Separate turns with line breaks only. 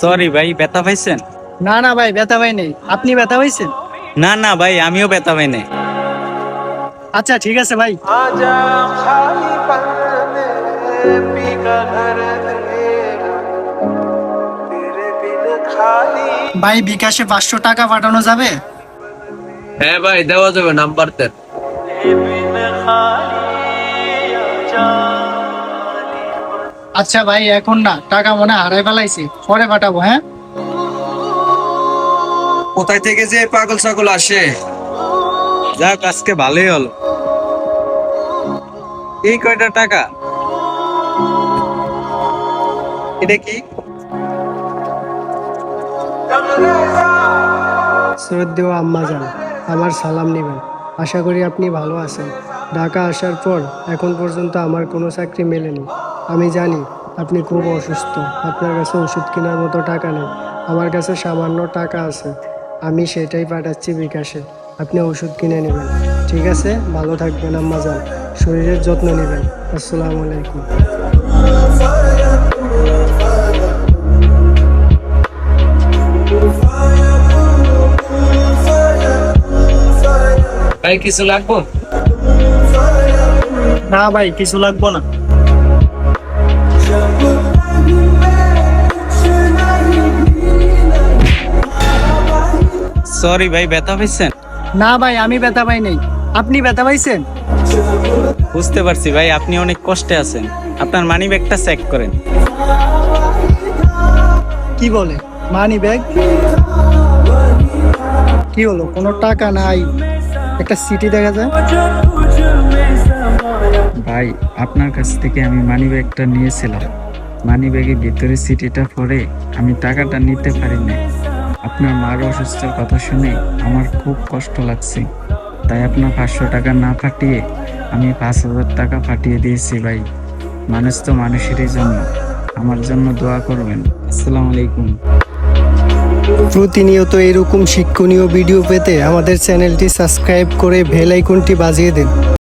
Sorry ভাই, ব্যথা পাইছেন?
না না ভাই, ব্যথা পাই নেই। আপনি ব্যথা পাইছেন?
না না ভাই, আমিও ব্যথা পাই নাই।
আচ্ছা ঠিক আছে ভাই।
आजा खाली पल में पी का घर तेरा तेरे बिन खाली
ভাই বিকাশে 500 টাকা পাঠানো যাবে?
হ্যাঁ ভাই, দেওয়া যাবে, নাম্বার দেন।
बिन खाली आजा
আচ্ছা ভাই, এখন না, টাকা মনে হয় হারাই ফেলাইছি, পরে পাঠাবো। হ্যাঁ
কোথায় থেকে যে পাগল ছাগল আসে।
যাক, আজকে ভালোই হলো। এই কয়টা টাকা? এটা কি?
শ্রদ্ধেয় আম্মাজান, আমার সালাম নেবেন। আশা করি আপনি ভালো আছেন। ঢাকা আসার পর এখন পর্যন্ত আমার কোনো চাকরি মেলেনি। আমি জানি আপনি খুব অসুস্থ, আপনার কাছে ওষুধ কেনার মতো টাকা নেই। আমার কাছে সামান্য টাকা আছে, আমি সেটাই পাঠাচ্ছি বিকাশে। আপনি ওষুধ কিনে নেবেন, ঠিক আছে? ভালো থাকবেন আম্মাজান, শরীরের যত্ন নেবেন। আসসালামু আলাইকুম।
ভাই কিছু লাগবো?
না ভাই, কিছু লাগবো না।
সরি ভাই, ব্যথা পাইছেন?
না ভাই, আমি ব্যথা পাই নাই। আপনি ব্যথা পাইছেন?
বুঝতে পারছি ভাই, আপনি অনেক কষ্টে আছেন। আপনার মানি ব্যাগটা চেক করেন।
কি বলে মানি ব্যাগ? কি হলো, কোনো টাকা নাই, একটা সিটি দেখা যায়।
ভাই, আপনার কাছ থেকে আমি মানি ব্যাগটা নিয়েছিলাম। মানি ব্যাগের ভিতরে সিটিটা পড়ে আমি টাকাটা নিতে পারিনি। আপনার মার অসুস্থের কথা শুনে আমার খুব কষ্ট লাগছে, তাই আপনার 500 টাকা না পাঠিয়ে আমি 5000 টাকা পাঠিয়ে দিয়েছি। ভাই, মানুষ তো মানুষেরই জন্য, আমার জন্য দোয়া করবেন। আসসালামু আলাইকুম।
প্রতিনিয়ত এরকম শিক্ষণীয় ভিডিও পেতে আমাদের চ্যানেলটি সাবস্ক্রাইব করে বেল আইকনটি বাজিয়ে দিন।